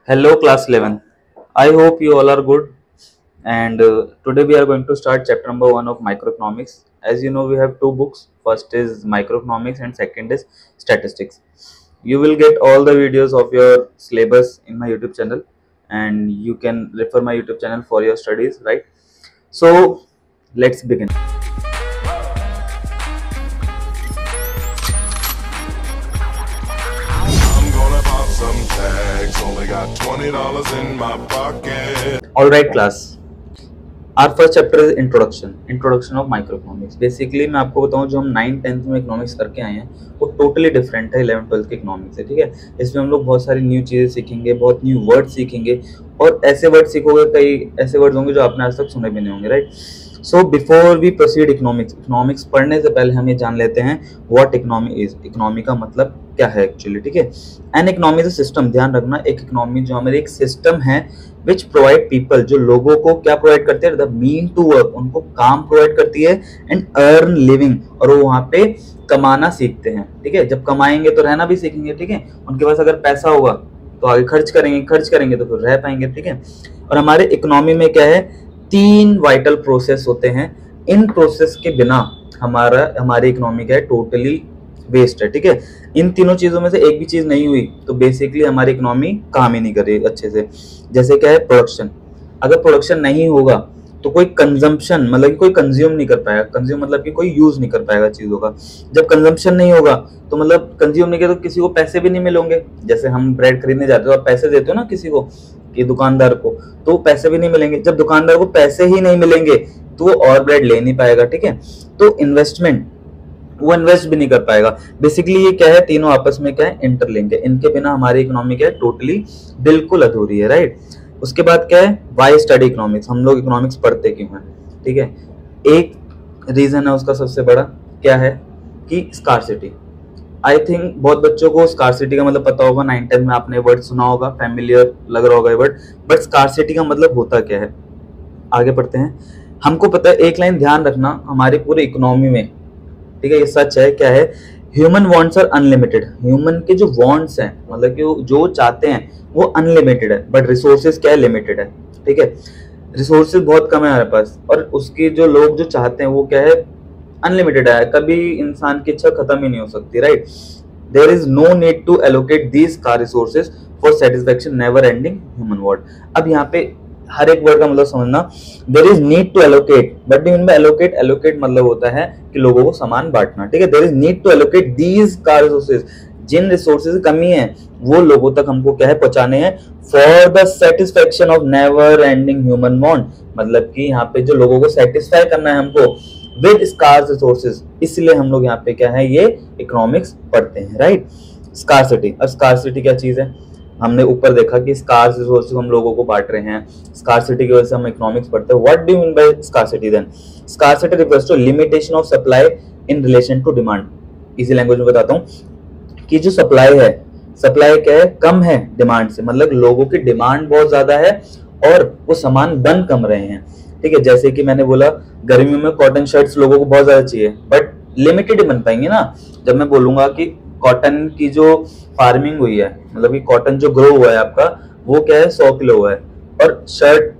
Hello, class 11. I hope you all are good. And today we are going to start chapter number 1 of microeconomics. As you know, we have two books. First is microeconomics, and second is statistics. You will get all the videos of your syllabus in my YouTube channel, and you can refer my YouTube channel for your studies, right? So, let's begin. I'm gonna pop some tags. Only got $20 in my pocket. All right, class. Our first chapter is introduction of microeconomics. Basically मैं आपको बताऊं, जो हम 9th 10th में economics करके आए हैं वो टोटली डिफरेंट है 11th 12th के इकोनॉमिक्स से, ठीक है। इसमें हम लोग बहुत सारी न्यू चीज़ें सीखेंगे, बहुत न्यू वर्ड सीखेंगे, और ऐसे वर्ड सीखोगे, कई ऐसे वर्ड होंगे जो आपने आज तक सुने भी नहीं होंगे, right. So before we proceed economics पढ़ने से पहले हम ये जान लेते हैं व्हाट इकोनॉमी इज। इकोनॉमी का मतलब क्या है एक्चुअली, ठीक है। An economy is a system. ध्यान रखना, एक इकोनॉमी जो हमारी एक सिस्टम है विच प्रोवाइड पीपल, जो लोगों को क्या प्रोवाइड करते हैं, द मीन टू वर्क, उनको काम प्रोवाइड करती है, एंड अर्न लिविंग, और वो वहाँ पे कमाना सीखते हैं, ठीक है। जब कमाएंगे तो रहना भी सीखेंगे, ठीक है। उनके पास अगर पैसा होगा तो आगे खर्च करेंगे तो फिर रह पाएंगे, ठीक है। और हमारे इकोनॉमी में क्या है, 3 वाइटल प्रोसेस होते हैं। इन प्रोसेस के बिना हमारी इकोनॉमी क्या है, टोटली वेस्ट है, ठीक है। इन तीनों चीजों में से एक भी चीज नहीं हुई तो बेसिकली हमारी इकोनॉमी काम ही नहीं कर रही अच्छे से। जैसे क्या है, प्रोडक्शन। अगर प्रोडक्शन नहीं होगा तो कोई कंजम्पशन, मतलब कि कोई कंज्यूम नहीं कर पाएगा। कंज्यूम मतलब कि कोई यूज नहीं कर पाएगा चीजों का। जब कंजम्पशन नहीं होगा तो मतलब कंज्यूम नहीं किया तो किसी को पैसे भी नहीं मिलेंगे। जैसे हम ब्रेड खरीदने जाते हो, आप पैसे देते हो ना किसी को, कि दुकानदार को, तो पैसे भी नहीं मिलेंगे। जब दुकानदार को पैसे ही नहीं मिलेंगे तो वो और ब्रेड ले नहीं पाएगा, ठीक है। तो इन्वेस्टमेंट, वो इन्वेस्ट भी नहीं कर पाएगा। बेसिकली ये क्या है, तीनों आपस में क्या है, इंटरलिंक है। इनके बिना हमारी इकोनॉमी क्या है, टोटली बिल्कुल अधूरी है, राइट। उसके बाद क्या है, वाई स्टडी इकोनॉमिक्स। हम लोग इकोनॉमिक्स पढ़ते क्यों हैं, ठीक है। एक रीजन है उसका सबसे बड़ा, क्या है कि स्कार्सिटी। आई थिंक बहुत बच्चों को स्कार्सिटी का मतलब पता होगा, 9th 10th में आपने वर्ड सुना होगा, फैमिलियर लग रहा होगा ये वर्ड, बट स्कार्सिटी का मतलब होता क्या है। आगे पढ़ते हैं। हमको पता है, एक लाइन ध्यान रखना, हमारी पूरी इकोनॉमी में, ठीक है, ये सच है, क्या है, human wants are unlimited. Human के जो वांट्स हैं, मतलब कि जो चाहते हैं वो अनलिमिटेड है, बट रिसोर्सेज क्या है, लिमिटेड है, ठीक है। रिसोर्सेज बहुत कम है हमारे पास, और उसके जो लोग जो चाहते हैं वो क्या है, अनलिमिटेड है। कभी इंसान की इच्छा खत्म ही नहीं हो सकती, right. There is no need to allocate these scarce resources for satisfaction never ending human word. अब यहाँ पे हर एक वर्ड का मतलब समझना, there is need to allocate, but इनमें एलोकेट मतलब होता है कि लोगों को सामान बांटना, ठीक है। There is need to allocate these scarce resources, जिन रिसोर्सेज की कमी है वो लोगों तक हमको क्या है, पहुंचाने हैं, for the satisfaction of never ending human want, मतलब कि यहाँ पे जो लोगों को सेटिस्फाई करना है हमको विद स्कार्स रिसोर्सेज, इसलिए हम लोग यहाँ पे क्या है, ये इकोनॉमिक्स पढ़ते हैं, राइट। स्कार्सिटी। अब स्कार्सिटी क्या चीज है, हमने ऊपर देखा कि स्कार्स रिसोर्सेज हम लोगों को बांट रहे हैं, स्कार्सिटी की वजह से हम इकोनॉमिक्स पढ़ते हैं। What do you mean by scarcity then? Scarcity refers to limitation of supply in relation to demand. इसी लैंग्वेज में बताता हूँ कि जो सप्लाई है, सप्लाई क्या है, कम है डिमांड से, मतलब लोगों की डिमांड बहुत ज्यादा है और वो सामान बन कम रहे हैं, ठीक है। जैसे कि मैंने बोला, गर्मियों में कॉटन शर्ट्स लोगों को बहुत ज्यादा चाहिए, बट लिमिटेड बन पाएंगे ना। जब मैं बोलूंगा कि कॉटन की जो फार्मिंग हुई है, मतलब कि कॉटन जो ग्रो हुआ है आपका, वो क्या है, 100 किलो हुआ है, और शर्ट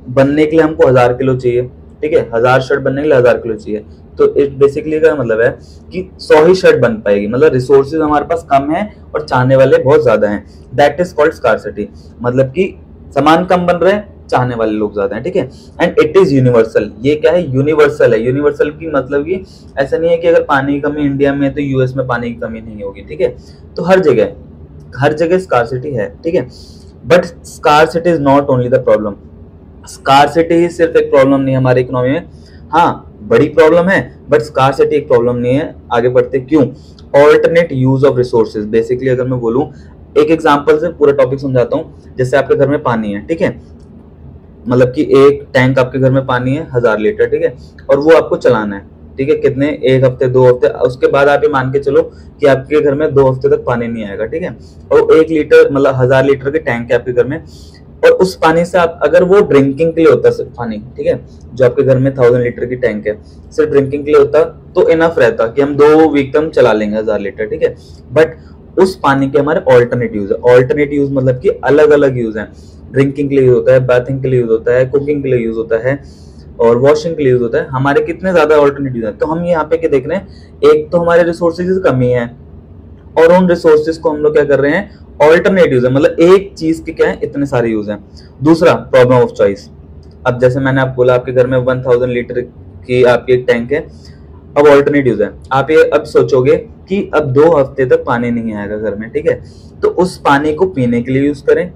बनने के लिए हमको 1000 किलो चाहिए, ठीक है। 1000 शर्ट बनने के लिए 1000 किलो चाहिए, तो इट बेसिकली का मतलब है कि 100 ही शर्ट बन पाएगी, मतलब रिसोर्सेज हमारे पास कम है और चाहने वाले बहुत ज्यादा हैं। दैट इज कॉल्ड स्कार्सिटी, मतलब कि सामान कम बन रहे हैं, चाहने वाले लोग ज्यादा हैं, ठीक है। And it is universal. ये क्या है, यूनिवर्सल है। यूनिवर्सल की मतलब कि ऐसा नहीं है कि अगर पानी की कमी इंडिया में है तो यूएस में पानी की कमी नहीं होगी, ठीक है। तो हर जगह स्कार्सिटी है, ठीक है। But scarcity is not only the problem. Scarcity ही सिर्फ एक प्रॉब्लम नहीं है हमारी इकोनॉमी में, हाँ बड़ी प्रॉब्लम है, बट स्कार्सिटी एक प्रॉब्लम नहीं है। आगे बढ़ते क्यों, alternate use of resources. Basically अगर मैं बोलूं, एक एग्जांपल से पूरा टॉपिक समझाता हूं। जैसे आपके घर में पानी है, ठीक है, मतलब कि एक टैंक आपके घर में पानी है 1000 लीटर, ठीक है, और वो आपको चलाना है, ठीक है। कितने, 1 हफ्ते 2 हफ्ते, उसके बाद आप ये मान के चलो कि आपके घर में 2 हफ्ते तक पानी नहीं आएगा, ठीक है। और 1 लीटर मतलब 1000 लीटर के टैंक है आपके घर में, और उस पानी से आप, अगर वो ड्रिंकिंग के लिए होता सिर्फ पानी, ठीक है, जो आपके घर में 1000 लीटर की टैंक है सिर्फ ड्रिंकिंग के लिए होता तो इनफ रहता कि हम 2 वीक तक हम चला लेंगे 1000 लीटर, ठीक है। बट उस पानी के हमारे ऑल्टरनेट यूज है। ऑल्टरनेट यूज मतलब कि अलग अलग यूज है, ड्रिंकिंग के लिए यूज होता है, बाथिंग के लिए यूज होता है, कुकिंग के लिए यूज होता है और वॉशिंग के लिए यूज होता है। हमारे कितने ज्यादा ऑल्टरनेट यूज है, तो हम यहाँ पे क्या देख रहे हैं, एक तो हमारे रिसोर्सेज की कमी है और उन रिसोर्सेज को हम लोग क्या कर रहे हैं, ऑल्टरनेट यूज है, मतलब एक चीज के क्या है इतने सारे यूज हैं। दूसरा प्रॉब्लम ऑफ चॉइस। अब जैसे मैंने आपको बोला आपके घर में 1000 लीटर की आपकी एक टैंक है, अब ऑल्टरनेट यूज है, आप ये अब सोचोगे कि अब 2 हफ्ते तक पानी नहीं आएगा घर में, ठीक है, तो उस पानी को पीने के लिए यूज करें,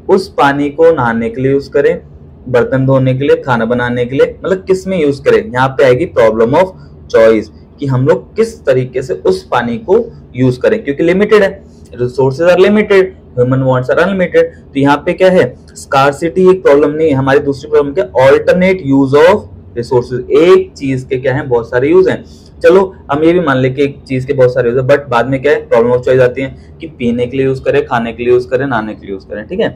उस पानी को नहाने के लिए यूज करें, बर्तन धोने के लिए, खाना बनाने के लिए, मतलब किस में यूज करें, यहाँ पे आएगी प्रॉब्लम ऑफ चॉइस कि हम लोग किस तरीके से उस पानी को यूज करें, क्योंकि लिमिटेड है, resources are limited, human wants are unlimited. तो यहाँ पे क्या है, स्कार्सिटी एक प्रॉब्लम नहीं है हमारी, दूसरी प्रॉब्लम क्या, ऑल्टरनेट यूज ऑफ रिसोर्सेज। एक चीज के क्या है बहुत सारे यूज हैं, चलो हम ये भी मान ले कि एक चीज के बहुत सारे यूज है, बट बाद में क्या है प्रॉब्लम ऑफ चॉइस आती है कि पीने के लिए यूज करें, खाने के लिए यूज करें, नहाने के लिए यूज करें, ठीक है।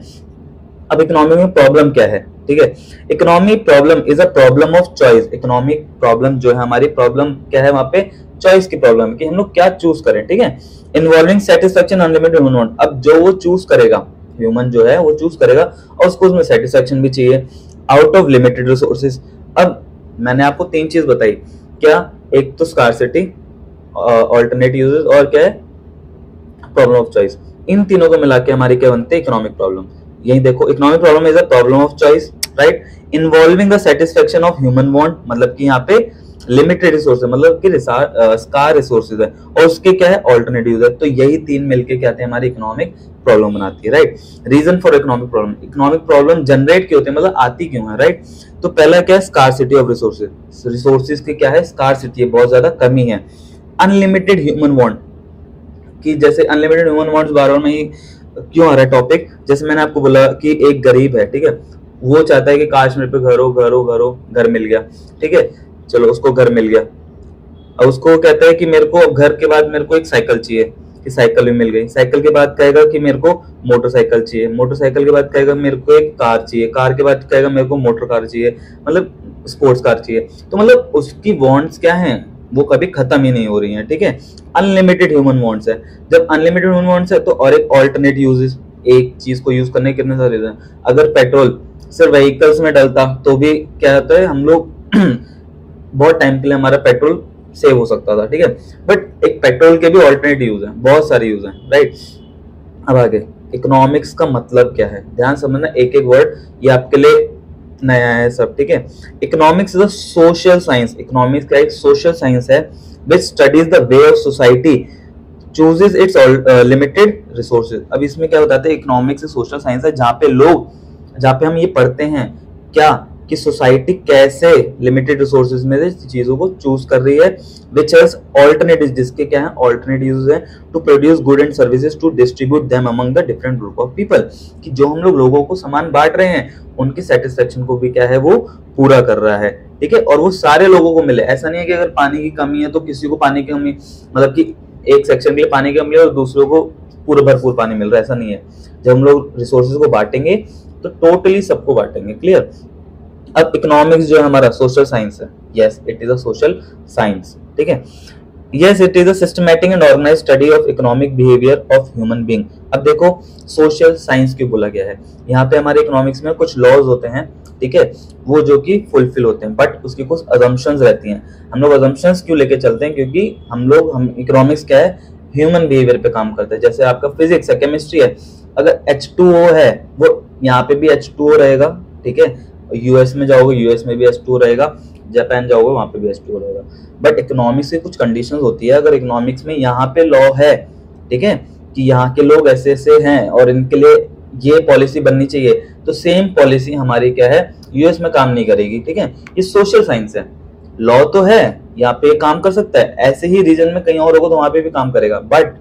अब इकोनॉमी में प्रॉब्लम क्या है, ठीक है, economic problem is a problem of choice. Economic problem जो है हमारी प्रॉब्लम क्या है, वहां पे चॉइस की प्रॉब्लम है कि हम लोग क्या चूज करें, ठीक है। Involving satisfaction unlimited human want, अब जो वो चूज करेगा, ह्यूमन जो है वो चूज करेगा और उसको उसमें सेटिस्फेक्शन भी चाहिए, आउट ऑफ लिमिटेड रिसोर्सेज। अब मैंने आपको 3 चीज बताई, क्या, एक तो स्कार्सिटी, ऑल्टरनेट यूजेस और क्या है प्रॉब्लम ऑफ चॉइस। इन तीनों को मिला के हमारी क्या बनती है, इकोनॉमिक प्रॉब्लम। यही देखो, economic problem is a problem of choice, right, involving the satisfaction of human want, मतलब कि यहाँ पे लिमिटेड रिसोर्सेज मतलब कि स्कार रिसोर्सेज है और उसके क्या है ऑल्टरनेट यूज है। तो यही 3 मिलके क्या है हमारी इकोनॉमिक प्रॉब्लम बनाती है, right. Reason for economic problem, economic problem generate क्यों होते हैं, मतलब आती क्यों है, राइट। तो पहला क्या है, स्कार्सिटी ऑफ रिसोर्सेज, रिसोर्सेज की क्या है स्कार्सिटी है, बहुत ज्यादा कमी है। अनलिमिटेड ह्यूमन वांट, कि जैसे अनलिमिटेड ह्यूमन वांट्स बार बार में ही क्यों आ रहा है टॉपिक, जैसे मैंने आपको बोला कि एक गरीब है, ठीक है, वो चाहता है कि काश मेरे पे घर मिल गया, ठीक है, चलो उसको घर मिल गया, अब उसको कहता है कि मेरे को अब घर के बाद मेरे को एक साइकिल चाहिए, कि साइकिल भी मिल गई, साइकिल के बाद कहेगा कि मेरे को मोटरसाइकिल चाहिए, मोटरसाइकिल के बाद कहेगा मेरे को एक कार चाहिए, कार के बाद कहेगा मेरे को मोटर कार चाहिए, मतलब स्पोर्ट्स कार चाहिए। तो मतलब उसकी वांट्स क्या हैं, वो कभी खत्म ही नहीं हो रही हैं, ठीक है। अनलिमिटेड ह्यूमन वांट्स है, जब अनलिमिटेड ह्यूमन वांट्स है तो और एक ऑल्टरनेट यूजेस, एक चीज को यूज करने के कितने सारे हैं। अगर पेट्रोल सिर्फ व्हीकल्स में डलता तो भी क्या होता है, हम लोग बहुत टाइम के लिए हमारा पेट्रोल सेव हो सकता था, ठीक है, बट एक पेट्रोल के भी ऑल्टरनेट यूज है, बहुत सारे यूज हैं, राइट। अब आगे इकोनॉमिक्स का मतलब क्या है, ध्यान समझना, एक एक वर्ड ये आपके लिए नया है सब, ठीक है। Economics is a social science, economics का एक सोशल साइंस है which studies the way of society chooses its limited resources. अब इसमें क्या बताते हैं, इकोनॉमिक्स सोशल साइंस है जहाँ पे हम ये पढ़ते हैं क्या, कि सोसाइटी कैसे लिमिटेड रिसोर्सेज में से चीजों को चूज कर रही है, विच हैज ऑल्टरनेटिव्स, जिसके क्या है ऑल्टरनेट यूज है, to produce good and services to distribute them among the different group of people, कि जो हम लोगों को सामान बांट रहे हैं उनकी सेटिस्फेक्शन को भी क्या है वो पूरा कर रहा है, ठीक है, और वो सारे लोगों को मिले। ऐसा नहीं है कि अगर पानी की कमी है तो किसी को पानी की कमी, मतलब कि एक सेक्शन के लिए पानी की कमी है और दूसरों को पूरा भरपूर पानी मिल रहा है, ऐसा नहीं है। जब हम लोग रिसोर्सेज को बांटेंगे तो टोटली सबको बांटेंगे, क्लियर। अब इकोनॉमिक्स जो है हमारा सोशल साइंस है, yes it is a social science, ठीक है, yes it is a systematic and organised study of economic behaviour of human being. अब देखो सोशल साइंस क्यों बोला गया है, यहाँ पे हमारे इकोनॉमिक्स में कुछ लॉज होते हैं, ठीक है, वो जो कि फुलफिल होते हैं, बट उसकी कुछ अजम्पशंस रहती हैं। हम लोग अजम्पशंस क्यों लेके चलते हैं, क्योंकि हम इकोनॉमिक्स क्या है, ह्यूमन बिहेवियर पे काम करते हैं। जैसे आपका फिजिक्स है, केमिस्ट्री है, अगर H2O है वो यहाँ पे भी H2O रहेगा, ठीक है, यूएस में जाओगे यूएस में भी H2O रहेगा, जापान जाओगे वहां पे भी H2O रहेगा। बट इकोनॉमिक्स की कुछ कंडीशंस होती है, अगर इकोनॉमिक्स में यहाँ पे लॉ है, ठीक है, कि यहाँ के लोग ऐसे ऐसे हैं और इनके लिए ये पॉलिसी बननी चाहिए, तो सेम पॉलिसी हमारी क्या है यूएस में काम नहीं करेगी, ठीक है। ये सोशल साइंस है, लॉ तो है यहाँ पे काम कर सकता है, ऐसे ही रीजन में कहीं और होगा तो वहां पे भी काम करेगा, बट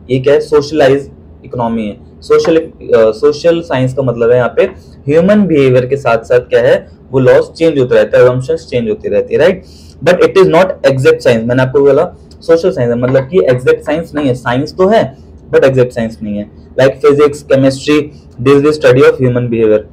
ये क्या है सोशलाइज इकोनॉमी है। सोशल साइंस का मतलब है यहाँ पे ह्यूमन बिहेवियर के साथ साथ क्या है वो लॉस चेंज होते रहते हैं, असम्पशंस चेंज होती रहती है, right. But it is not exact science, मैंने आपको बोला सोशल साइंस है, मतलब कि एग्जैक्ट साइंस नहीं है, साइंस तो है बट एग्जैक्ट साइंस नहीं है। Like physics chemistry this is study of human behaviour,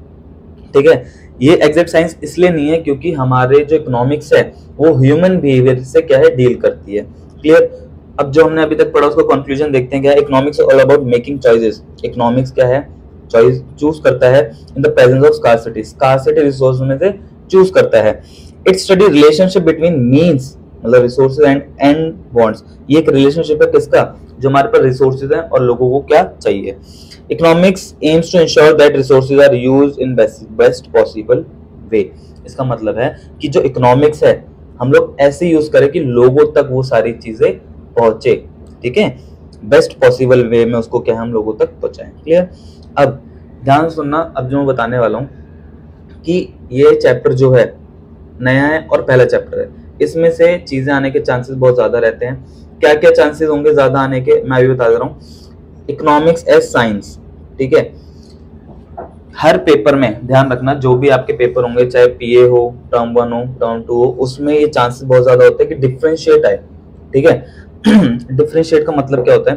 ठीक है। ये एग्जैक्ट साइंस इसलिए नहीं है क्योंकि हमारे जो इकोनॉमिक्स है वो ह्यूमन बिहेवियर से क्या है डील करती है, क्लियर। अब जो हमने अभी तक पढ़ा उसका कंक्लूजन देखते हैं क्या है। Economics all about making choices. Economics क्या है, चॉइस चूज करता है in the presence of scarcity, scarcity resource में से चूज करता है। It study relationship between means मतलब रिसोर्सेज एंड वांट्स। ये एक रिलेशनशिप है किसका, जो हमारे पास रिसोर्सेज हैं और लोगों को क्या चाहिए। Economics aims to ensure that resources are used in best possible way. इसका मतलब है कि जो इकोनॉमिक्स है हम लोग ऐसे यूज करें कि लोगों तक वो सारी चीजें पहुंचे, ठीक है, बेस्ट पॉसिबल वे में उसको क्या हम लोगों तक पहुंचाएं। क्लियर। अब ध्यान सुनना, अब जो मैं बताने वाला हूं कि ये चैप्टर जो है नया है और पहला चैप्टर है, इसमें से चीजें आने के चांसेस बहुत ज्यादा रहते हैं। क्या क्या चांसेस होंगे ज्यादा आने के, मैं अभी बता दे रहा हूँ। इकोनॉमिक्स एज साइंस, ठीक है, हर पेपर में ध्यान रखना, जो भी आपके पेपर होंगे चाहे पीए हो, टर्म 1 हो, टर्म 2 हो, उसमें ये चांसेस बहुत ज्यादा होते हैं कि डिफरेंशिएट आए, ठीक है। डिफरेंशिएट का मतलब क्या होता है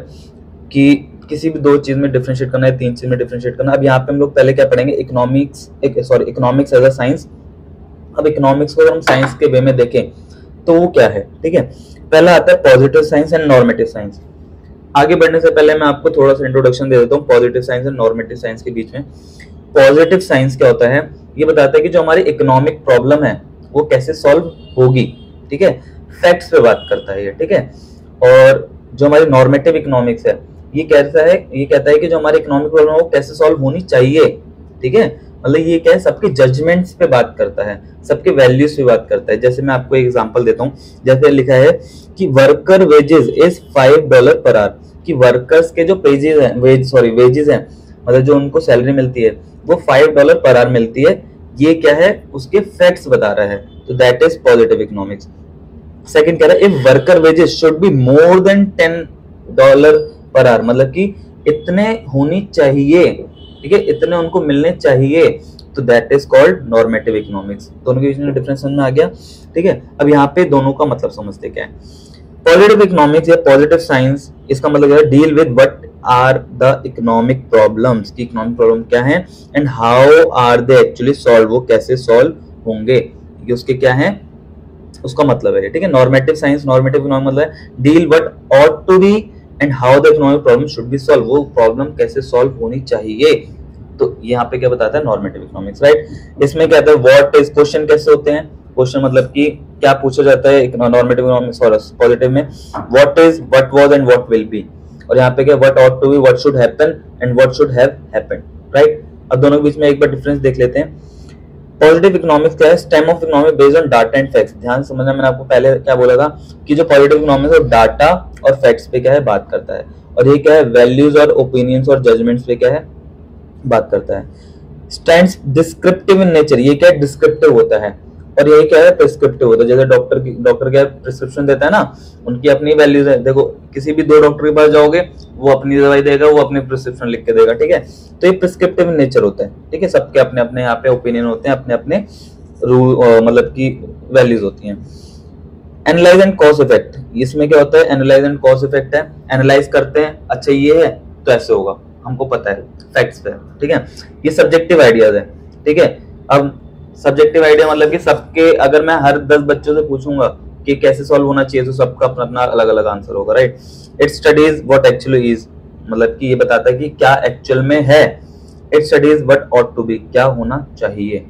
कि किसी भी दो चीज में डिफरेंशिएट करना है, तीन चीज में डिफरेंशिएट करना। अब यहाँ पे हम लोग पहले क्या पढ़ेंगे, इकोनॉमिक्स एज अ साइंस। अब इकोनॉमिक्स को अगर हम साइंस के वे में देखें तो वो क्या है, ठीक है। पहला आता है positive science and normative science. आगे बढ़ने से पहले मैं आपको थोड़ा सा इंट्रोडक्शन दे देता हूँ positive science and normative science के बीच में। पॉजिटिव साइंस क्या होता है, ये बताता है कि जो हमारी इकोनॉमिक प्रॉब्लम है वो कैसे सॉल्व होगी, ठीक है, फैक्ट्स पे बात करता है ये, ठीक है। और जो हमारी नॉर्मेटिव इकोनॉमिक्स है ये कहता है कि जो हमारी इकोनॉमिक प्रॉब्लम है वो कैसे सॉल्व होनी चाहिए, ठीक है। मतलब ये क्या है, सबके जजमेंट्स पे बात करता है, सबके वैल्यूज पे बात करता है। जैसे मैं आपको एक एग्जांपल देता हूँ, जैसे लिखा है कि worker wages is $5 per hour, कि वर्कर्स के जो वेजेस हैं मतलब जो उनको सैलरी मिलती है वो $5 पर आवर मिलती है। ये क्या है, उसके फैक्ट्स बता रहा है, तो that is positive economics. Second कह रहा है if worker wages should be more than $10 per hour, मतलब कि इतने होनी चाहिए, ठीक है, इतने उनको मिलने चाहिए, तो that is called normative economics. दोनों के बीच में डिफरेंस समझ में आ गया, ठीक है। अब यहाँ पे दोनों का मतलब समझते क्या है। पॉजिटिव इकोनॉमिक्स या पॉजिटिव साइंस, इसका मतलब है deal with what are the economic problems, की इकोनॉमिक प्रॉब्लम क्या है and how are they actually solve, वो कैसे सॉल्व होंगे, ये उसके क्या है, उसका मतलब है, ठीक है। नॉर्मेटिव साइंस, नॉर्मेटिव इकोनॉमिक मतलब है deal what ought to be and how the economic problem should be solve, वो प्रॉब्लम कैसे सॉल्व होनी चाहिए। तो यहाँ पे क्या बताता है, नॉर्मेटिव इकोनॉमिक्स, राइट। इसमें क्या आता है, व्हाट इज, क्वेश्चन कैसे होते हैं, क्वेश्चन मतलब कि क्या पूछा जाता है नॉर्मेटिव इकोनॉमिक्स और पॉजिटिव में, what is, what was and what will be. और यहाँ पे क्या, what ought to be, what should happen and what should have happened, right. अब दोनों के बीच में एक बार डिफरेंस देख लेते हैं। पॉजिटिव इकोनॉमिक्स क्या है, stem of economics based on data and facts. ध्यान समझना, मैंने आपको पहले क्या बोला था कि जो पॉजिटिव इकोनॉमिक्स है डाटा और फैक्ट्स पे क्या है बात करता है, और ये क्या है वैल्यूज और ओपिनियंस और जजमेंट्स पे क्या है बात करता है। स्टैंड्स डिस्क्रिप्टिव इन नेचर, ये क्या है डिस्क्रिप्टिव होता है, और ये क्या है प्रिस्क्रिप्टिव होता है। जैसे डॉक्टर क्या प्रिस्क्रिप्शन देता है ना, उनकी अपनी वैल्यूज है। देखो किसी भी दो डॉक्टर के पास जाओगे वो अपनी दवाई देगा, वो अपनी प्रिस्क्रिप्शन लिख के देगा, ठीक है। तो ये प्रिस्क्रिप्टिव इन नेचर होता है, ठीक है। सबके अपने अपने यहाँ पे ओपिनियन होते हैं, अपने अपने रूल मतलब की वैल्यूज होती हैं। एनालाइज एंड कॉज इफेक्ट, इसमें क्या होता है, एनालाइज एंड कॉज इफेक्ट है। एनालाइज करते हैं, अच्छा ये है तो ऐसे होगा, हमको पता है फैक्ट्स पे, ठीक है। ये सब्जेक्टिव आइडियाज है, ठीक है। अब सब्जेक्टिव आइडिया मतलब कि सबके, अगर मैं हर 10 बच्चों से पूछूंगा कि कैसे सॉल्व होना चाहिए तो सबका अपना अपना अलग अलग आंसर होगा, right. It studies what actually is, मतलब कि ये बताता है कि क्या एक्चुअल में है। It studies what ought to be, क्या होना चाहिए।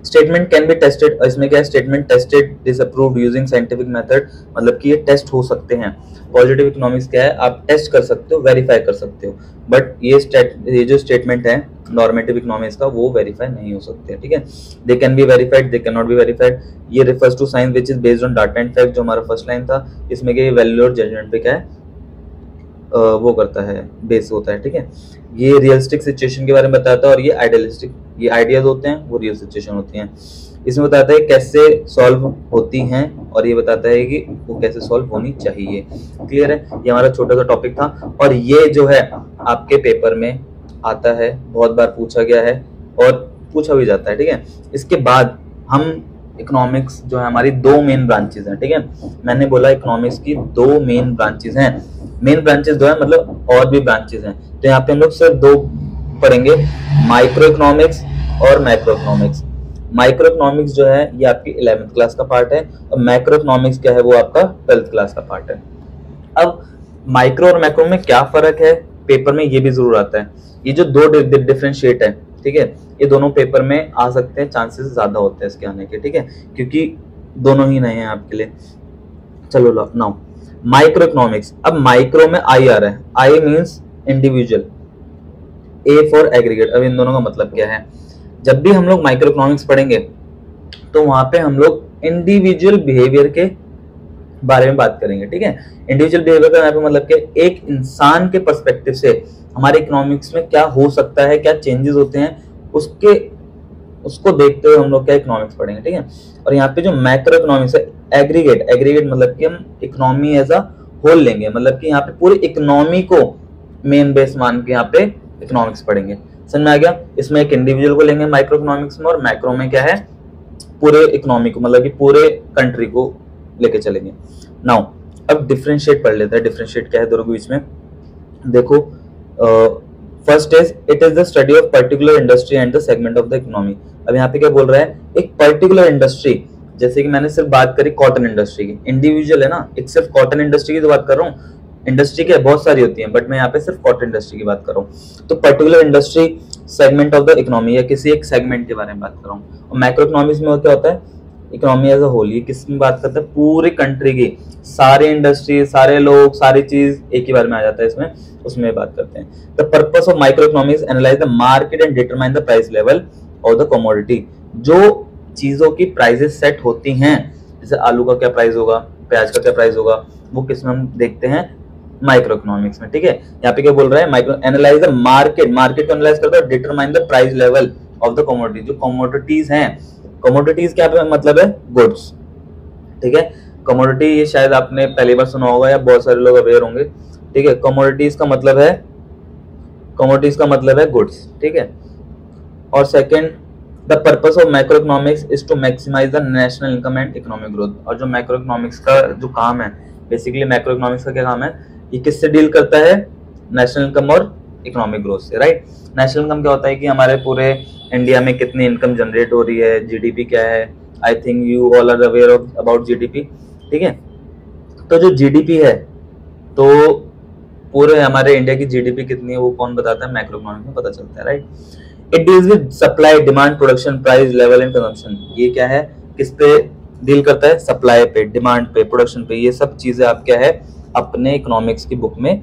स्टेटमेंट कैन बी टेस्टेड, इसमें क्या है statement tested disapproved using scientific method, मतलब कि ये टेस्ट हो सकते हैं। पॉजिटिव इकोनॉमिक्स क्या है, आप टेस्ट कर सकते हो, वेरीफाई कर सकते हो, बट ये जो स्टेटमेंट है नॉर्मेटिव इकोनॉमिक्स का वो वेरीफाई नहीं हो सकते, ठीक है। They can be verified, they can not be verified. ये refers to science which is based on data and fact, जो हमारा फर्स्ट लाइन था, इसमें क्या वैल्यू और जजमेंट पे क्या है वो करता है, बेस होता है, ठीक है। ये रियलिस्टिक सिचुएशन के बारे में बताता है, और ये आइडियलिस्टिक, ये आइडियाज होते हैं, वो रियल सिचुएशन होती हैं। इसमें बताता है कैसे सॉल्व होती हैं, और ये बताता है कि वो कैसे सॉल्व होनी चाहिए। क्लियर है, ये हमारा छोटा सा टॉपिक था, और ये जो है आपके पेपर में आता है, बहुत बार पूछा गया है और पूछा भी जाता है, ठीक है। इसके बाद हम इकोनॉमिक्स जो है हमारी दो मेन ब्रांचेस हैं, ठीक है। मैंने बोला इकोनॉमिक्स की दो मेन ब्रांचेस हैं, मेन ब्रांचेस दो है मतलब और भी ब्रांचेस हैं, तो यहाँ पे हम लोग सिर्फ दो पढ़ेंगे, माइक्रो इकोनॉमिक्स और मैक्रो इकोनॉमिक्स। माइक्रो इकोनॉमिक्स जो है ये आपकी 11th क्लास का पार्ट है, और मैक्रो इकोनॉमिक्स क्या है वो आपका 12th क्लास का पार्ट है। अब माइक्रो और मैक्रो में क्या फर्क है, पेपर में ये भी जरूर आता है। ये जो दो डिफरेंशिएट है, ठीक है, ये दोनों पेपर में आ सकते हैं, चांसेस ज्यादा होते हैं इसके आने के, ठीक है, क्योंकि दोनों ही नए हैं आपके लिए। चलो नाउ माइक्रो इकोनॉमिक्स। अब माइक्रो में आई आ रहा है, आई means individual, A for aggregate. अब इन दोनों का मतलब क्या है, जब भी हम लोग माइक्रो इकोनॉमिक्स पढ़ेंगे तो वहां पे हम लोग इंडिविजुअल बिहेवियर के बारे में बात करेंगे, ठीक है। इंडिविजुअल बिहेवियर का यहाँ पे मतलब कि एक इंसान के पर्सपेक्टिव से हमारे इकोनॉमिक्स में क्या हो सकता है, क्या चेंजेस होते हैं, उसको देखते हुए हम लोग क्या इकोनॉमिक्स पढ़ेंगे, ठीक है। और यहाँ पे जो मैक्रो इकोनॉमिक्स है, एग्रीगेट मतलब कि हम इकोनॉमी एज अ होल लेंगे, मतलब कि यहाँ पे पूरी इकोनॉमी को मेन बेस मान के यहाँ पे इकोनॉमिक्स पढ़ेंगे। समझ में आ गया। इसमें एक इंडिविजुअल को लेंगे माइक्रो इकोनॉमिक्स में, और मैक्रो में क्या है, पूरे इकोनॉमी को, मतलब कि पूरे कंट्री को लेके चलेंगे। नाउ अब डिफरेंशिएट पढ़ लेते हैं। डिफरेंशिएट क्या है दोनों के बीच में, देखो first is it is the study of particular industry and the segment of the economy. अब यहाँ पे क्या बोल रहा है, एक पर्टिकुलर इंडस्ट्री, जैसे कि मैंने सिर्फ बात करी कॉटन इंडस्ट्री की, इंडिविजुअल है ना, एक सिर्फ कॉटन इंडस्ट्री की तो बात कर रहा हूँ। इंडस्ट्री की बहुत सारी होती है, बट मैं यहाँ पे सिर्फ कॉटन इंडस्ट्री की बात कर रहा हूँ। तो particular industry, segment of the economy, या किसी एक सेगमेंट के बारे में बात कर रहा हूँ। और मैक्रो इकोनॉमिक्स में क्या होता है, इकोनॉमी एज अ होल, ये किस में बात करता है, पूरी कंट्री की, सारे इंडस्ट्री, सारे लोग, सारी चीज एक ही बार में आ जाता है इसमें, उसमें बात करते हैं। The purpose of micro economics analyse the market and determine the price level of the commodity. जो चीजों की प्राइसेस सेट होती हैं, जैसे आलू का क्या प्राइस होगा, प्याज का क्या प्राइस होगा, वो किस में हम देखते हैं, माइक्रो इकोनॉमिक्स में, ठीक है। यहाँ पे क्या बोल रहा है, micro analyse the market, market को एनालाइज करता है, determine the price level of the commodity. जो कमोडिटीज हैं, कमोडिटीज क्या मतलब है, गुड्स, ठीक है। कमोडिटी ये शायद आपने पहली बार सुना होगा या बहुत सारे लोग अवेयर होंगे, ठीक है। कमोडिटीज का मतलब है गुड्स, ठीक है। और second, the purpose of macro economics is to maximise the national income and economic growth. और जो मैक्रो इकोनॉमिक्स का जो काम है, बेसिकली मैक्रो इकोनॉमिक्स का क्या काम है, ये किससे डील करता है, नेशनल इनकम और इकोनॉमिक ग्रोथ से, राइट। नेशनल इनकम क्या होता है कि हमारे पूरे इंडिया में कितनी इनकम जनरेट हो रही है, जीडीपी क्या है, I think you all are aware of about GDP, ठीक है। तो जो जीडीपी है, तो पूरे हमारे इंडिया की जीडीपी कितनी है वो कौन बताता है, मैक्रो इकोनॉमिक्स में पता चलता है, right. It deals with supply, demand, production, price level and consumption. ये क्या है, किस पे डील करता है, सप्लाई पे, डिमांड पे, प्रोडक्शन पे। ये सब चीजें आप क्या है अपने इकोनॉमिक्स की बुक में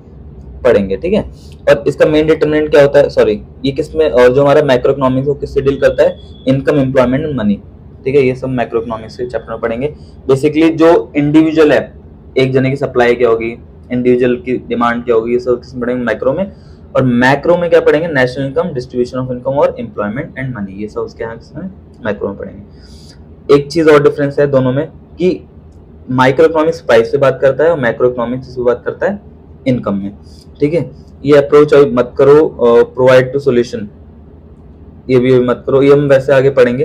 पढ़ेंगे, ठीक है। और इसका मेन डिटरमिनेंट क्या होता है, सॉरी ये किसमें, और जो हमारा मैक्रो इकोनॉमिक्स वो किससे डील करता है, इनकम, एम्प्लॉयमेंट एंड मनी, ठीक है। ये सब मैक्रो इकोनॉमिक्स के चैप्टर में पढ़ेंगे। बेसिकली जो इंडिविजुअल है, एक जने की सप्लाई क्या होगी, इंडिविजुअल की डिमांड क्या होगी, ये सब किसमें पढ़ेंगे, मैक्रो में। और मैक्रो में क्या पढ़ेंगे, national income, distribution of income और एम्प्लॉयमेंट एंड मनी, ये सब उसके यहाँ मैक्रो में पढ़ेंगे। एक चीज और डिफरेंस है दोनों में कि माइक्रो इकोनॉमिक्स प्राइस पे बात करता है और मैक्रो इकोनॉमिक्स पे बात करता है इनकम में, ठीक है। ये अप्रोच मत करो प्रोवाइड टू सॉल्यूशन, ये भी मत करो, ये हम वैसे आगे पढ़ेंगे।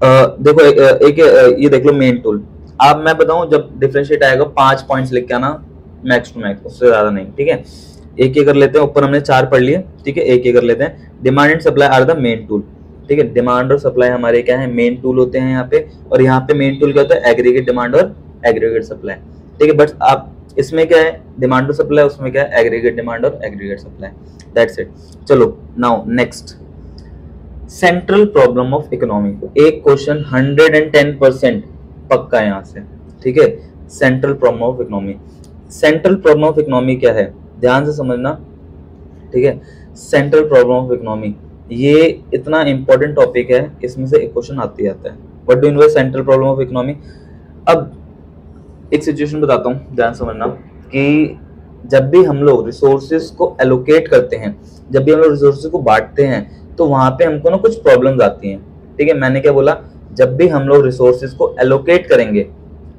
देखो एक ये देख लो मेन टूल। आप मैं बताऊं, जब डिफरेंशिएट आएगा 5 पॉइंट्स लिख के आना, मैक्स टू मैक्स, उससे ज्यादा नहीं, ठीक है। एक कर लेते हैं, ऊपर हमने 4 पढ़ लिए, ठीक है। एक कर लेते हैं। Demand and supply are the main tool, ठीक है। डिमांड और सप्लाई हमारे क्या है, मेन टूल होते हैं यहाँ पे। और यहाँ पे मेन टूल क्या होता है, एग्रीगेट डिमांड और एग्रीगेट सप्लाई, ठीक है। बट आप इसमें क्या है, डिमांड और सप्लाई, उसमें क्या है, एग्रीगेट डिमांड और एग्रीगेट सप्लाई, दैट्स इट। चलो now next, central problem of economy. एक क्वेश्चन 110% पक्का है यहाँ से, ठीक है। Central problem of economy, central problem of economy क्या है, ध्यान से समझना, ठीक है। सेंट्रल प्रॉब्लम ऑफ इकोनॉमी ये इतना इंपॉर्टेंट टॉपिक है, इसमें से एक क्वेश्चन आते ही आता है। What do you mean by central problem of economy. अब एक सिचुएशन बताता हूँ, ध्यान समझना, कि जब भी हम लोग रिसोर्सेज को एलोकेट करते हैं, जब भी हम लोग रिसोर्सेज को बांटते हैं, तो वहां पे हमको ना कुछ प्रॉब्लम्स आती हैं, ठीक है। मैंने क्या बोला, जब भी हम लोग रिसोर्सेज को एलोकेट करेंगे,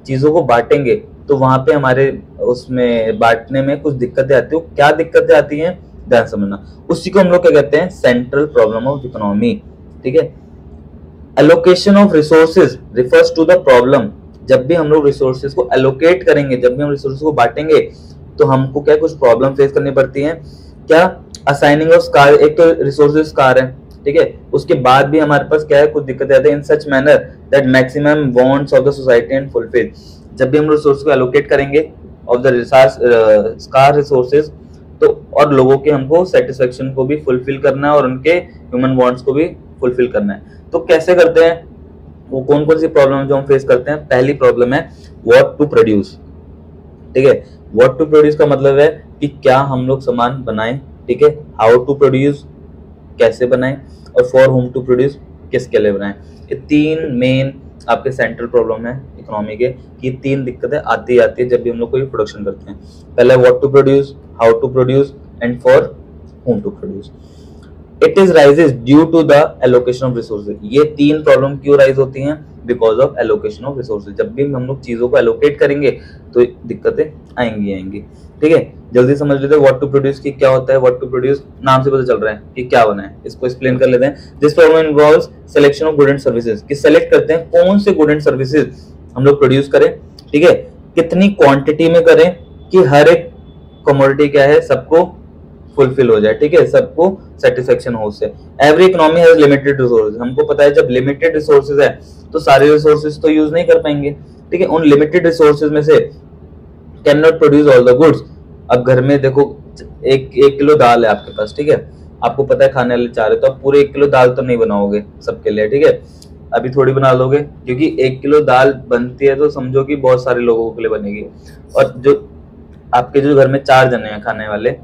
चीजों को बांटेंगे, तो वहां पे हमारे उसमें बांटने में कुछ दिक्कतें आती है। क्या दिक्कतें आती हैं, ध्यान समझना, उसी को हम लोग क्या कहते हैं, सेंट्रल प्रॉब्लम ऑफ इकोनॉमी, ठीक है। Allocation of resources refers to the problem. जब भी हम लोग रिसोर्सेज को एलोकेट करेंगे, जब भी हम रिसोर्सेज को बांटेंगे, तो हमको क्या कुछ प्रॉब्लम फेस करनी पड़ती है। क्या, असाइनिंग ऑफ स्कार, एक तो रिसोर्सेज स्कार है, ठीक है। उसके बाद भी हमारे पास क्या है, कुछ दिक्कतें आती है। In such manner that maximum wants of the society and fulfil. जब भी हम रिसोर्स को एलोकेट करेंगे, ऑफ द स्कार रिसोर्सेज, तो और लोगों के हमको सेटिस्फेक्शन को भी फुलफिल करना है और उनके ह्यूमन वांट्स को भी फुलफिल करना है। तो कैसे करते हैं, वो कौन कौन सी प्रॉब्लम जो हम फेस करते हैं। पहली प्रॉब्लम है व्हाट टू प्रोड्यूस, ठीक है। व्हाट टू प्रोड्यूस का मतलब है कि क्या हम लोग सामान बनाएं, ठीक है। हाउ टू प्रोड्यूस, कैसे बनाएं, और फॉर होम टू प्रोड्यूस, किसके लिए बनाएं। ये तीन मेन आपके सेंट्रल प्रॉब्लम है इकोनॉमी के, कि तीन दिक्कतें आती है जब भी हम लोग कोई प्रोडक्शन करते हैं। पहले what to produce, how to produce and for whom to produce. It is rises due to the allocation of resources. ये तीन प्रॉब्लम क्यों राइज होती हैं, because of allocation of resources. जब भी हम लोग चीजों को एलोकेट करेंगे तो दिक्कतें आएंगी, ठीक है। जल्दी समझ लेते हैं व्हाट टू प्रोड्यूस की क्या होता है। व्हाट टू प्रोड्यूस नाम से पता चल रहा है कि क्या बना है, इसको एक्सप्लेन कर लेते हैं। This problem involves selection of good and services, कि सेलेक्ट करते हैं कौन से गुड एंड सर्विसेज हम लोग प्रोड्यूस करें, ठीक है। कितनी क्वांटिटी में करें कि हर एक कमोडिटी क्या है सबको फुलफिल हो जाए, ठीक है, सबको सेटिस्फेक्शन हो उससे। Every economy has limited resources, हमको पता है जब लिमिटेड रिसोर्सेज है तो सारे रिसोर्सेज तो यूज नहीं कर पाएंगे, ठीक है। उन लिमिटेड रिसोर्सेज में से can not produce all the goods. अब घर में देखो एक किलो दाल है आपके पास, ठीक है, आपको पता है खाने वाले 4 है, तो आप पूरे 1 किलो दाल तो नहीं बनाओगे सबके लिए, ठीक है, अभी थोड़ी बना लोगे, क्योंकि 1 किलो दाल बनती है तो समझो कि बहुत सारे लोगों के लिए बनेगी, और जो आपके जो घर में 4 जने हैं खाने वाले,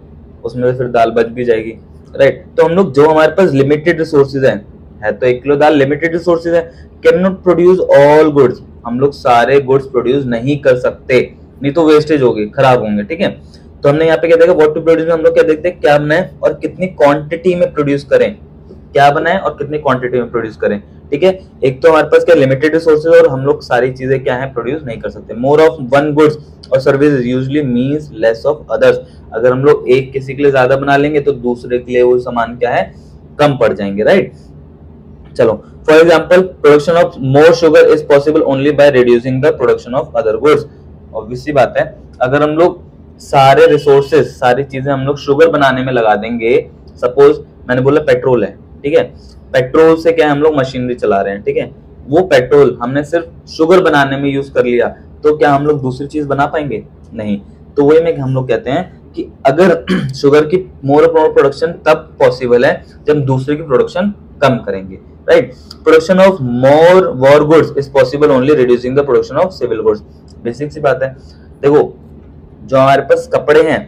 उसमें से फिर दाल बच भी जाएगी, राइट। तो हम लोग जो हमारे पास लिमिटेड रिसोर्सेज है तो 1 किलो दाल लिमिटेड रिसोर्सेज है, can not produce all goods, हम लोग सारे गुड्स प्रोड्यूस नहीं कर सकते, नहीं तो वेस्टेज होगी, खराब होंगे, ठीक है। तो हमने यहाँ पे क्या देखा, व्हाट टू प्रोड्यूस में हम लोग क्या देखते हैं, क्या बनाए और कितनी क्वांटिटी में प्रोड्यूस करें, क्या बनाए और कितनी क्वांटिटी में प्रोड्यूस करें, ठीक है। एक तो हमारे पास क्या लिमिटेड रिसोर्सेज और हम लोग सारी चीजें क्या है प्रोड्यूस नहीं कर सकते। मोर ऑफ वन गुड्स और services usually means less of others. अगर हम लोग एक किसी के लिए ज्यादा बना लेंगे तो दूसरे के लिए वो सामान क्या है कम पड़ जाएंगे, राइट। चलो for example, production of more sugar is possible only by reducing the production of other goods. Obvious सी बात है, अगर हम लोग सारे रिसोर्सेज सारी चीजें हम लोग शुगर बनाने में लगा देंगे, सपोज मैंने बोला पेट्रोल है, ठीक है, पेट्रोल से क्या हम लोग मशीनरी चला रहे हैं, ठीक है, वो पेट्रोल हमने सिर्फ शुगर बनाने में यूज कर लिया, तो क्या हम लोग दूसरी चीज बना पाएंगे, नहीं। तो वही में हम लोग कहते हैं कि अगर शुगर की मोर प्रोडक्शन तब पॉसिबल है जब दूसरे की प्रोडक्शन कम करेंगे, right. Production of more war goods is possible only reducing the production of civil goods. Basic सी बात है, देखो जो हमारे पास कपड़े हैं,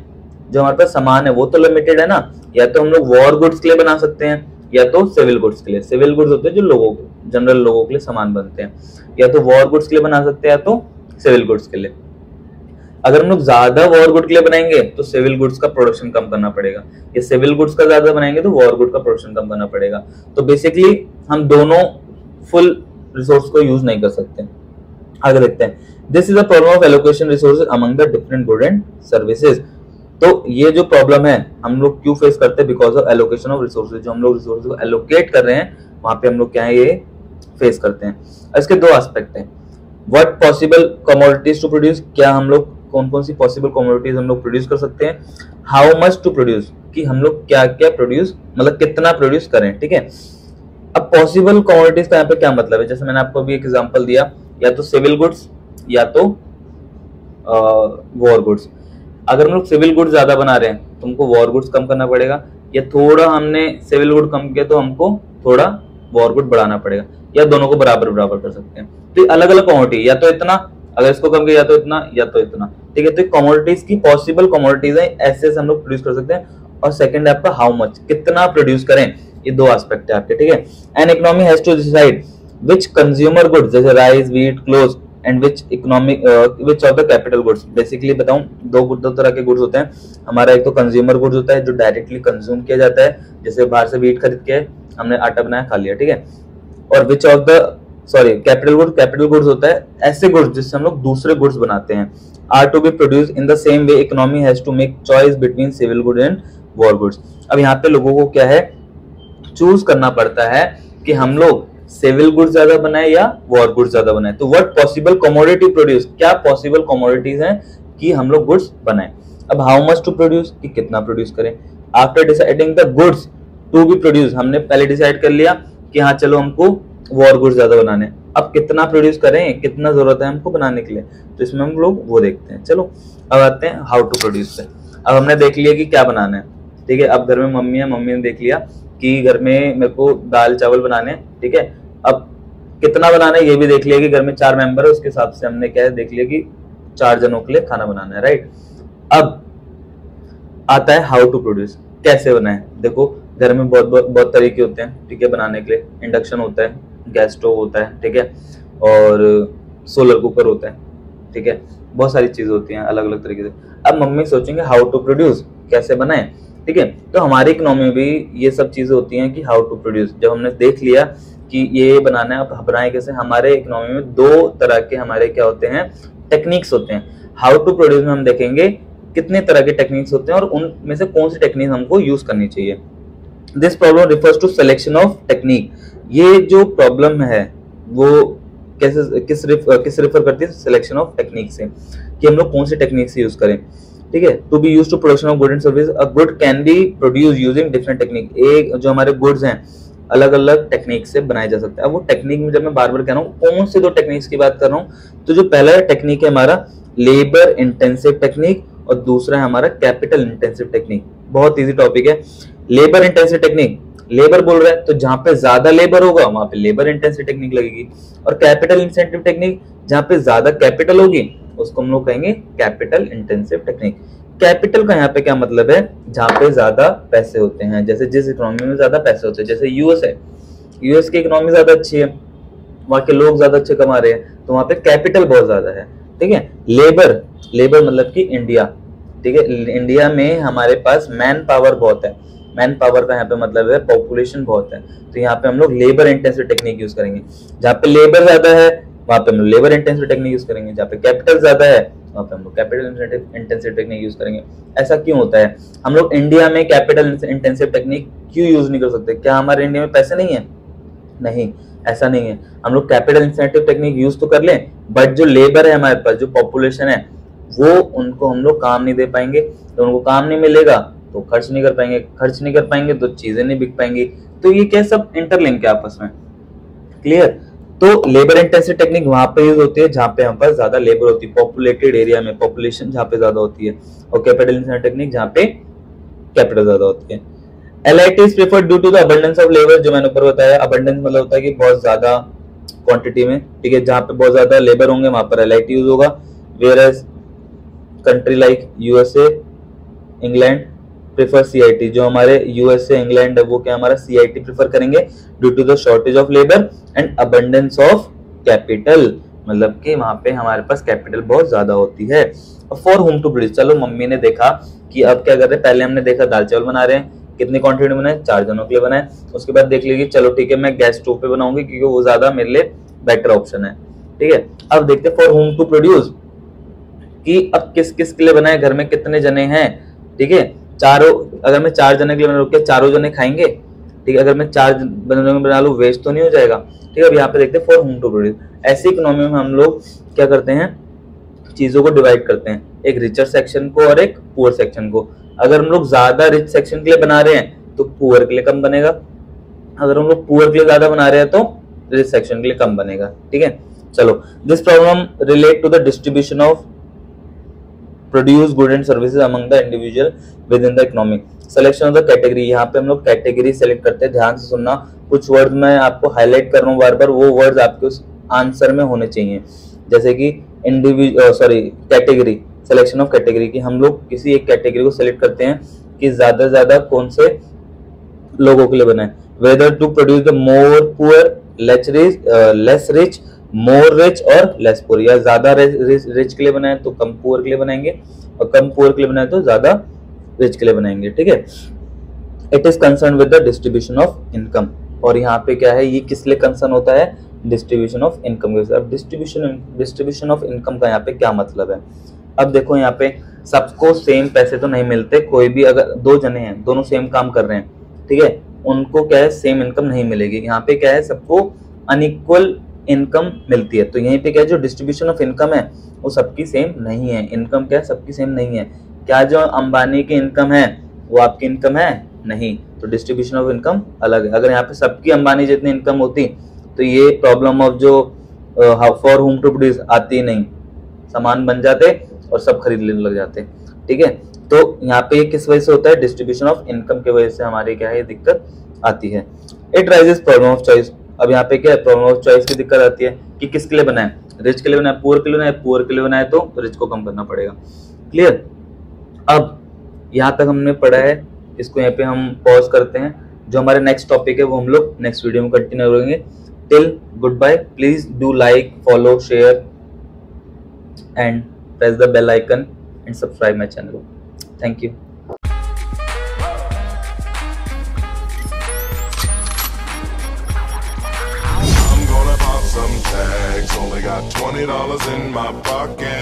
जो हमारे पास सामान है वो तो लिमिटेड है ना, या तो हम लोग वॉर गुड्स के लिए बना सकते हैं या तो सिविल गुड्स के लिए। सिविल गुड्स होते हैं जो लोगों जनरल लोगों के लिए सामान बनते हैं, या तो वॉर गुड्स के लिए बना सकते हैं या तो सिविल गुड्स के लिए। अगर हम लोग ज्यादा वॉर गुड के लिए बनाएंगे तो सिविल गुड्स का प्रोडक्शन कम करना पड़ेगा, या सिविल गुड्स का ज्यादा बनाएंगे तो वॉर गुड का प्रोडक्शन कम करना पड़ेगा। तो बेसिकली हम दोनों फुल रिसोर्स को यूज नहीं कर सकते। आगे देखते हैं, this is a problem of allocation resources among the different good and services. तो ये जो प्रॉब्लम है हम लोग क्यों फेस करते हैं, because of allocation of resources. जो हम लोग रिसोर्सेज को एलोकेट कर रहे हैं वहां पे हम लोग क्या है ये फेस करते हैं। इसके दो एस्पेक्ट हैं, what possible commodities to produce, क्या हम लोग कौन कौन सी पॉसिबल कमोडिटीज हम लोग प्रोड्यूस कर सकते हैं, हाउ मच टू प्रोड्यूस, कि हम लोग क्या क्या प्रोड्यूस मतलब कितना प्रोड्यूस करें, ठीक है। अब पॉसिबल कमोडिटीज का यहाँ पे क्या मतलब है, जैसे मैंने आपको अभी एक एग्जांपल दिया, या तो सिविल गुड्स या तो वॉर गुड्स। अगर हम लोग सिविल गुड्स ज्यादा बना रहे हैं तो हमको वॉर गुड्स कम करना पड़ेगा, या थोड़ा हमने सिविल गुड कम किया तो हमको थोड़ा वॉर गुड बढ़ाना पड़ेगा, या दोनों को बराबर बराबर कर सकते हैं। तो अलग अलग कमोडिटी, या तो इतना, अगर इसको कम किया या तो इतना या तो इतना, ठीक है। तो कमोडिटीज की पॉसिबल कमोडिटीज है, ऐसे हम लोग प्रोड्यूस कर सकते हैं। और सेकंड है आपका हाउ मच, कितना प्रोड्यूस करें, ये दो एस्पेक्ट है आपके, ठीक है। An economy has to decide which consumer goods, जैसे rice, wheat, clothes and which of the capital goods. Basically बताऊं, दो तरह के गुड्स होते हैं हमारा। एक तो कंज्यूमर गुड्स होता है जो डायरेक्टली कंज्यूम किया जाता है, जैसे बाहर से व्हीट खरीद के हमने आटा बनाया खा लिया, ठीक है। और which of the capital goods होता है ऐसे गुड्स जिससे हम लोग दूसरे गुड्स बनाते हैं, are to be produce in the same way economy has to make choice between civil good and war goods. अब यहाँ पे लोगों को क्या है चूज करना पड़ता है कि हम लोग सिविल गुड्स ज्यादा बनाए या वॉर गुड्स ज्यादा बनाए। तो व्हाट पॉसिबल कमोडिटी प्रोड्यूस, क्या पॉसिबल कमोडिटीज हैं कि हम लोग गुड्स बनाए। अब हाउ मच टू प्रोड्यूस, कि कितना प्रोड्यूस करें। After deciding the goods to be produce, हमने पहले डिसाइड कर लिया कि हाँ चलो हमको वॉर गुड्स ज्यादा बनाने, अब कितना प्रोड्यूस करें, कितना जरूरत है हमको बनाने के लिए, तो इसमें हम लोग वो देखते हैं। चलो अब आते हैं हाउ टू प्रोड्यूस पे। अब हमने देख लिया कि क्या बनाना है, ठीक है। अब घर में मम्मी है, मम्मी ने देख लिया कि घर में मेरे को दाल चावल बनाने हैं, ठीक है। अब कितना बनाना है ये भी देख लिया कि घर में 4 मेंबर है, उसके हिसाब से हमने क्या है देख लिया कि 4 जनों के लिए खाना बनाना है, राइट। अब आता है हाउ टू प्रोड्यूस, कैसे बनाए। देखो घर में बहुत तरीके होते हैं, ठीक है, बनाने के लिए। इंडक्शन होता है, गैस स्टोव होता है, ठीक है, और सोलर कुकर होता है, ठीक है, बहुत सारी चीजें होती हैं अलग अलग तरीके से। अब मम्मी सोचेंगे हाउ टू प्रोड्यूस, कैसे बनाए, ठीक है। तो हमारी इकोनॉमी में भी ये सब चीजें होती हैं कि हाउ टू प्रोड्यूस। जब हमने देख लिया कि ये बनाना है, अब बनाए कैसे, हमारे इकोनॉमी में 2 तरह के हमारे क्या होते हैं, टेक्निक्स होते हैं। हाउ टू प्रोड्यूस में हम देखेंगे कितने तरह के टेक्निक्स होते हैं और उनमें से कौन सी टेक्निक हमको यूज करनी चाहिए। This problem refers to selection of technique. ये जो प्रॉब्लम है वो कैसे किस रेफर करती है, सिलेक्शन ऑफ टेक्निक से, कि हम लोग कौन सी टेक्निक से यूज करें, ठीक है। To be use to production of good and service, a good can be produce using different technique. एक जो हमारे गुड्स हैं अलग अलग टेक्निक से बनाए जा सकते हैं। अब वो टेक्निक में जब मैं बार बार कह रहा हूँ कौन से 2 टेक्निक्स की बात कर रहा हूँ, तो जो पहला टेक्निक है हमारा लेबर इंटेंसिव टेक्निक और दूसरा है हमारा कैपिटल इंटेंसिव टेक्निक। बहुत इजी टॉपिक है। लेबर इंटेंसिव टेक्निक, लेबर बोल रहा है तो जहां पे ज्यादा लेबर होगा वहां पे लेबर इंटेंसिव टेक्निक लगेगी, और कैपिटल इंटेंसिव टेक्निक जहां पे ज्यादा कैपिटल होगी उसको हम लोग कहेंगे कैपिटल इंटेंसिव टेक्निक। कैपिटल का यहाँ पे क्या मतलब है, जहां पे ज्यादा पैसे होते हैं। जैसे जिस इकोनॉमी में ज्यादा पैसे होते हैं, जैसे यूएस है, यूएस की इकोनॉमी ज्यादा अच्छी है, वहां के लोग ज्यादा अच्छे कमा रहे हैं, तो वहां पे कैपिटल बहुत ज्यादा है, ठीक है। लेबर, लेबर मतलब कि इंडिया, ठीक है, इंडिया में हमारे पास मैन पावर बहुत है। मैन पावर का यहाँ पे मतलब है पॉपुलेशन बहुत है, तो यहाँ पे हम लोग लेबर इंटेंसिव टेक्निक यूज करेंगे। जहाँ पे लेबर ज्यादा है वहां पे हम लोग लेबर इंटेंसिव टेक्निक यूज करेंगे, जहाँ पे कैपिटल ज्यादा है वहां पे हम लोग कैपिटल इंटेंसिव टेक्निक यूज करेंगे। ऐसा क्यों होता है, हम लोग इंडिया में कैपिटल इंटेंसिव टेक्निक क्यों यूज नहीं कर सकते? क्या हमारे इंडिया में पैसे नहीं है? नहीं, ऐसा नहीं है। हम लोग कैपिटल इंसेंटिव टेक्निक यूज तो कर लें, बट जो लेबर है हमारे पास, जो पॉपुलेशन है, वो उनको हम लोग काम नहीं दे पाएंगे। तो उनको काम नहीं मिलेगा तो खर्च नहीं कर पाएंगे, खर्च नहीं कर पाएंगे तो चीजें नहीं बिक पाएंगी। तो ये क्या सब इंटरलिंक है आपस में, क्लियर। तो लेबर इंटेंसिव टेक्निक वहां पे यूज होती है जहां पे हम पास ज्यादा लेबर होती है, पॉपुलेटेड एरिया में, पॉपुलेशन जहां पे ज्यादा होती है, और कैपिटल इंसेंटिव टेक्निक जहां पे कैपिटल ज्यादा होती है। LIT is preferred due to the abundance of labor, जो मैंने ऊपर बताया। abundance मतलब होता है कि बहुत ज्यादा क्वांटिटी में, ठीक है, जहां पे बहुत ज्यादा लेबर होंगे वहां पर LIT यूज होगा। whereas country like USA, England prefer CIT। जो हमारे USA, इंग्लैंड है वो क्या हमारा CIT प्रेफर करेंगे due to the shortage of labour and abundance of capital, मतलब कि वहां पे हमारे पास कैपिटल बहुत ज्यादा होती है। फॉर होम टू प्रोड्यूस, चलो मम्मी ने देखा कि अब क्या कर रहे हैं, पहले हमने देखा दाल चावल बना रहे हैं, कितनी क्वांटिटी में बनाए, 4 जनों के लिए बनाए। उसके बाद देख लीजिए चलो ठीक है मैं गैस स्टोव पे बनाऊंगी क्योंकि वो ज्यादा मेरे लिए बेटर ऑप्शन है, ठीक है। अब देखते हैं फॉर होम टू प्रोड्यूस कि अब किस किस के लिए बनाए, घर में कितने जने हैं, ठीक है। चारों, अगर मैं 4 जने के लिए बना लूं, क्या चारों जने खाएंगे? ठीक है, अगर मैं 4 जने में बना लूं वेस्ट तो नहीं हो जाएगा, ठीक है। अब यहाँ पे देखते हैं फॉर होम टू प्रोड्यूस। ऐसी इकोनॉमी में हम लोग क्या करते हैं, चीजों को डिवाइड करते हैं, एक रिचर सेक्शन को और एक पुअर सेक्शन को। अगर हम लोग ज्यादा रिच सेक्शन के लिए बना रहे हैं तो पुअर के लिए कम बनेगा, अगर हम लोग पुअर के लिए ज्यादा बना रहे हैं तो रिच सेक्शन के लिए कम बनेगा, ठीक है। चलो, this problem relate to the distribution of produce good and services among the individual within the economy. Selection of the category, यहाँ पे हम लोग कैटेगरी सेलेक्ट करते हैं। ध्यान से सुनना, कुछ वर्ड मैं आपको हाईलाइट कर रहा हूँ बार बार, वो वर्ड्स आपके उस आंसर में होने चाहिए। जैसे कि कैटेगरी, सिलेक्शन ऑफ कैटेगरी की हम लोग किसी एक कैटेगरी को सिलेक्ट करते हैं कि ज्यादा से ज्यादा कौन से लोगों के लिए बनाए। Whether to produce the more poor, less rich, more rich और लेस पुअर, या ज्यादा रिच के लिए बनाए तो कम पुअर के लिए बनाएंगे, और कम पुअर के लिए बनाए तो ज्यादा रिच के लिए बनाएंगे, ठीक है। It is concern with the distribution of income, और यहाँ पे क्या है, ये किस लिए कंसर्न होता है, डिस्ट्रीब्यूशन ऑफ इनकम। अब डिस्ट्रीब्यूशन ऑफ इनकम का यहाँ पे क्या मतलब है। अब देखो यहाँ पे सबको सेम पैसे तो नहीं मिलते, कोई भी अगर 2 जने हैं दोनों सेम काम कर रहे हैं, ठीक है, उनको क्या है सेम इनकम नहीं मिलेगी। यहाँ पे क्या है सबको अनइक्वल इनकम मिलती है। तो यहीं पे क्या है, जो डिस्ट्रीब्यूशन ऑफ इनकम है वो सबकी सेम नहीं है। इनकम क्या है, सबकी सेम नहीं है। क्या जो अंबानी की इनकम है वो आपकी इनकम है? नहीं। तो डिस्ट्रीब्यूशन ऑफ इनकम अलग है। अगर यहाँ पे सबकी अंबानी जितनी इनकम होती तो ये प्रॉब्लम ऑफ जो फॉर होम टू प्रोड्यूस आती नहीं, सामान बन जाते और सब खरीद लेने लग जाते, ठीक है। तो यहाँ पे किस वजह से होता है, डिस्ट्रीब्यूशन ऑफ इनकम की वजह से हमारे क्या है दिक्कत आती है। It rises problem of choice. अब यहाँ पे क्या है, प्रॉब्लम ऑफ चॉइस की दिक्कत आती है कि किसके लिए बनाए, रिच के लिए बनाए, पुअर के लिए बनाए, पुअर के लिए बनाए तो रिच को कम करना पड़ेगा। क्लियर। अब यहाँ तक हमने पढ़ा है, इसको यहाँ पे हम पॉज करते हैं। जो हमारे नेक्स्ट टॉपिक है वो हम लोग नेक्स्ट वीडियो में कंटिन्यू करेंगे। Till goodbye, please do like, follow, share and press the bell icon and subscribe my channel. Thank you. I'm gonna pop some tags, only got $20 in my pocket.